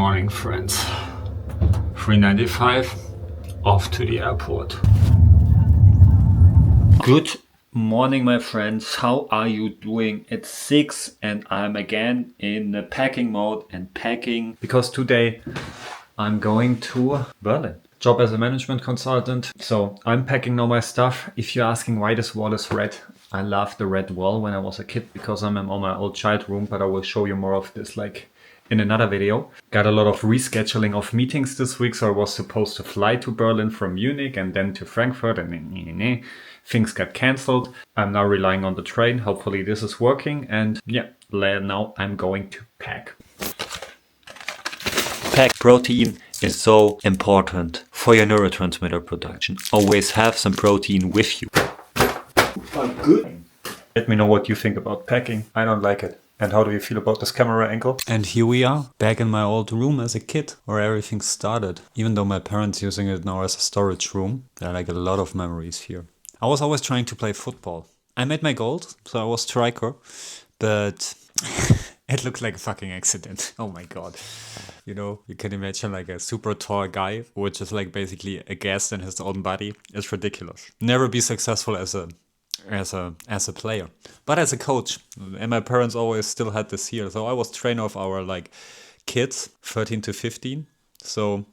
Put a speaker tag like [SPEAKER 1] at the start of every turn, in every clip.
[SPEAKER 1] morning, friends. 3:95, off to the airport. Good morning, my friends. How are you doing? It's 6 and I'm again in the packing mode and packing because today I'm going to Berlin. Job as a management consultant. So I'm packing now my stuff. If you're asking why this wall is red, I loved the red wall when I was a kid because I'm in my old child room, but I will show you more of this like in another video. Got a lot of rescheduling of meetings this week, so I was supposed to fly to Berlin from Munich and then to Frankfurt and then things got cancelled. I'm now relying on the train. Hopefully this is working and yeah, now I'm going to pack. Protein is so important for your neurotransmitter production. Always have some protein with you. Good. Let me know what you think about packing. I don't like it. And how do you feel about this camera angle? And here we are, back in my old room as a kid, where everything started. Even though my parents using it now as a storage room, there are like a lot of memories here. I was always trying to play football. I made my goals, so I was striker, but it looked like a fucking accident. Oh my god. You know, you can imagine like a super tall guy, which is like basically a gas in his own body. It's ridiculous. Never be successful as a player, but as a coach. And my parents always still had this here. So I was trainer of our like kids, 13 to 15. So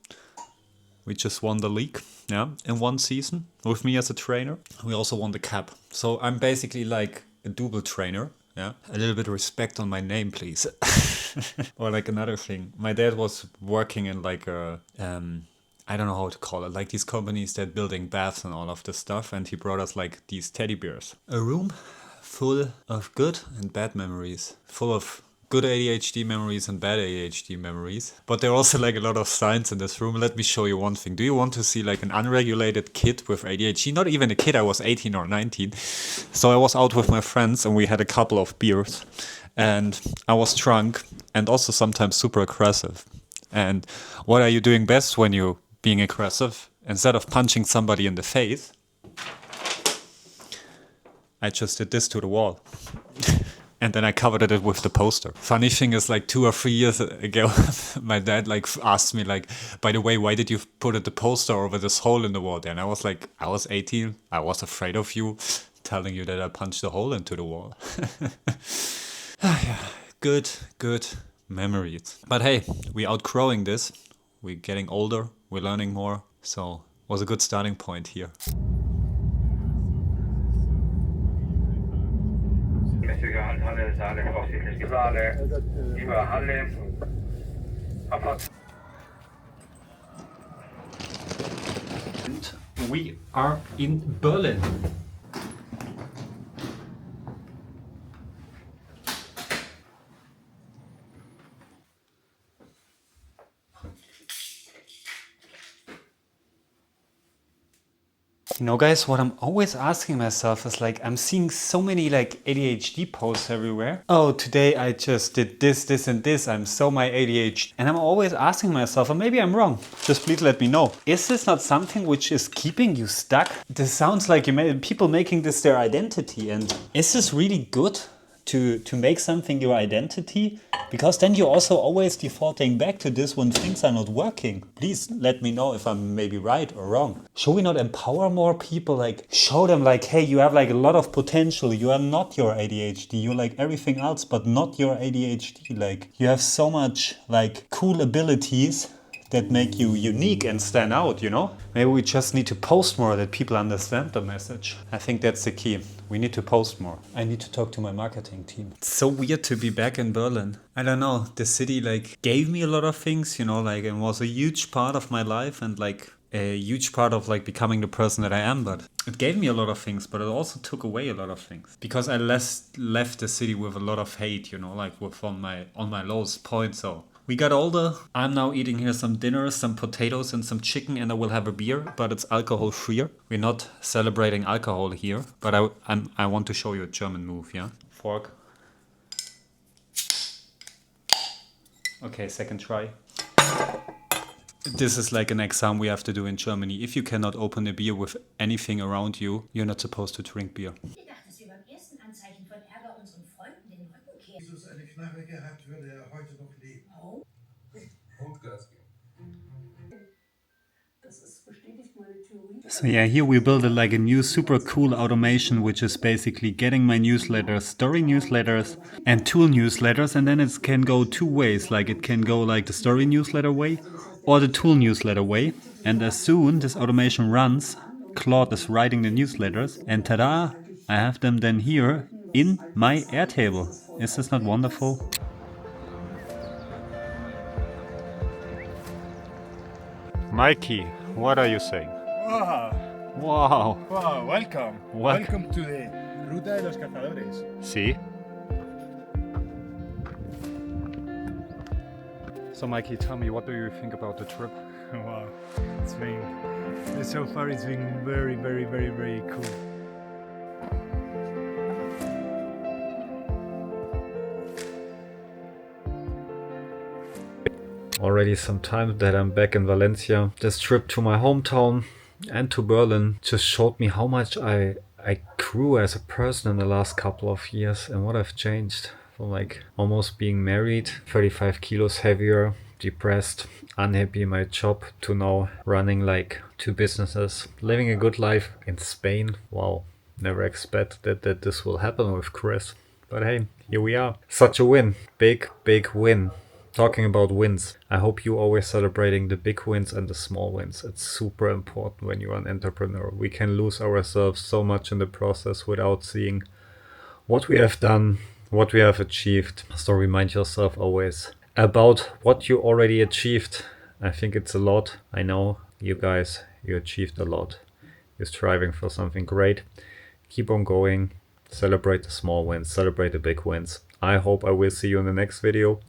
[SPEAKER 1] we just won the league, yeah, in one season with me as a trainer. We also won the cup. So I'm basically like a double trainer. Yeah, a little bit of respect on my name, please. Or like another thing, my dad was working in like a I don't know how to call it, like these companies that building baths and all of this stuff, and he brought us like these teddy bears. A room full of good and bad memories, full of good ADHD memories and bad ADHD memories. But there are also like a lot of signs in this room. Let me show you one thing. Do you want to see like an unregulated kid with ADHD? Not even a kid, I was 18 or 19. So I was out with my friends and we had a couple of beers. And I was drunk and also sometimes super aggressive. And what are you doing best when you're being aggressive? Instead of punching somebody in the face, I just did this to the wall. And then I covered it with the poster. Funny thing is, like 2 or 3 years ago, my dad like asked me like, by the way, why did you put the poster over this hole in the wall there? And I was like, I was 18. I was afraid of you telling you that I punched a hole into the wall. Yeah, good memories. But hey, we're outgrowing this. We're getting older. We're learning more. So it was a good starting point here. And we are in Berlin. You know, guys, what I'm always asking myself is like, I'm seeing so many like ADHD posts everywhere. Oh, today I just did this and this. I'm so my ADHD. And I'm always asking myself, and maybe I'm wrong, just please let me know. Is this not something which is keeping you stuck? This sounds like people making this their identity. And is this really good to make something your identity? Because then you're also always defaulting back to this when things are not working. Please let me know if I'm maybe right or wrong. Should we not empower more people? Like show them like, hey, you have like a lot of potential. You are not your ADHD. You're like everything else, but not your ADHD. Like you have so much like cool abilities that make you unique and stand out, you know? Maybe we just need to post more that people understand the message. I think that's the key. We need to post more. I need to talk to my marketing team. It's so weird to be back in Berlin. I don't know, the city like gave me a lot of things, you know, like it was a huge part of my life and like a huge part of like becoming the person that I am, but it gave me a lot of things, but it also took away a lot of things because I left the city with a lot of hate, you know, like with on my lowest point. So we got older. I'm now eating here some dinner, some potatoes and some chicken, and I will have a beer, but it's alcohol free. We're not celebrating alcohol here, but I want to show you a German move, yeah? Fork. Okay, second try. This is like an exam we have to do in Germany. If you cannot open a beer with anything around you, you're not supposed to drink beer. So yeah, here we built like a new super cool automation, which is basically getting my newsletters, story newsletters and tool newsletters. And then it can go two ways. Like it can go like the story newsletter way or the tool newsletter way. And as soon this automation runs, Claude is writing the newsletters and ta-da, I have them then here in my Airtable. Is this not wonderful? Mikey, what are you saying?
[SPEAKER 2] Wow,
[SPEAKER 1] Wow.
[SPEAKER 2] wow, welcome.
[SPEAKER 1] What?
[SPEAKER 2] Welcome to the Ruta de los Cazadores.
[SPEAKER 1] See? So Mikey, tell me, what do you think about the trip?
[SPEAKER 2] Wow, so far it's been very, very, very, very cool.
[SPEAKER 1] Already some time that I'm back in Valencia. This trip to my hometown and to Berlin just showed me how much I grew as a person in the last couple of years and what I've changed. From like almost being married, 35 kilos heavier, depressed, unhappy in my job, to now running like 2 businesses, living a good life in Spain. Wow, never expected that this will happen with Chris. But hey, here we are. Such a win. Big, big win. Talking about wins, I hope you always celebrating the big wins and the small wins. It's super important when you're an entrepreneur. We can lose ourselves so much in the process without seeing what we have done, what we have achieved. So remind yourself always about what you already achieved. I think it's a lot. I know you guys, you achieved a lot. You're striving for something great. Keep on going. Celebrate the small wins, celebrate the big wins. I hope I will see you in the next video.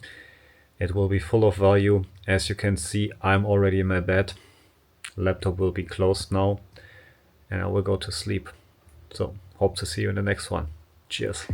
[SPEAKER 1] It will be full of value. As you can see, I'm already in my bed. Laptop will be closed now and I will go to sleep. So hope to see you in the next one. Cheers.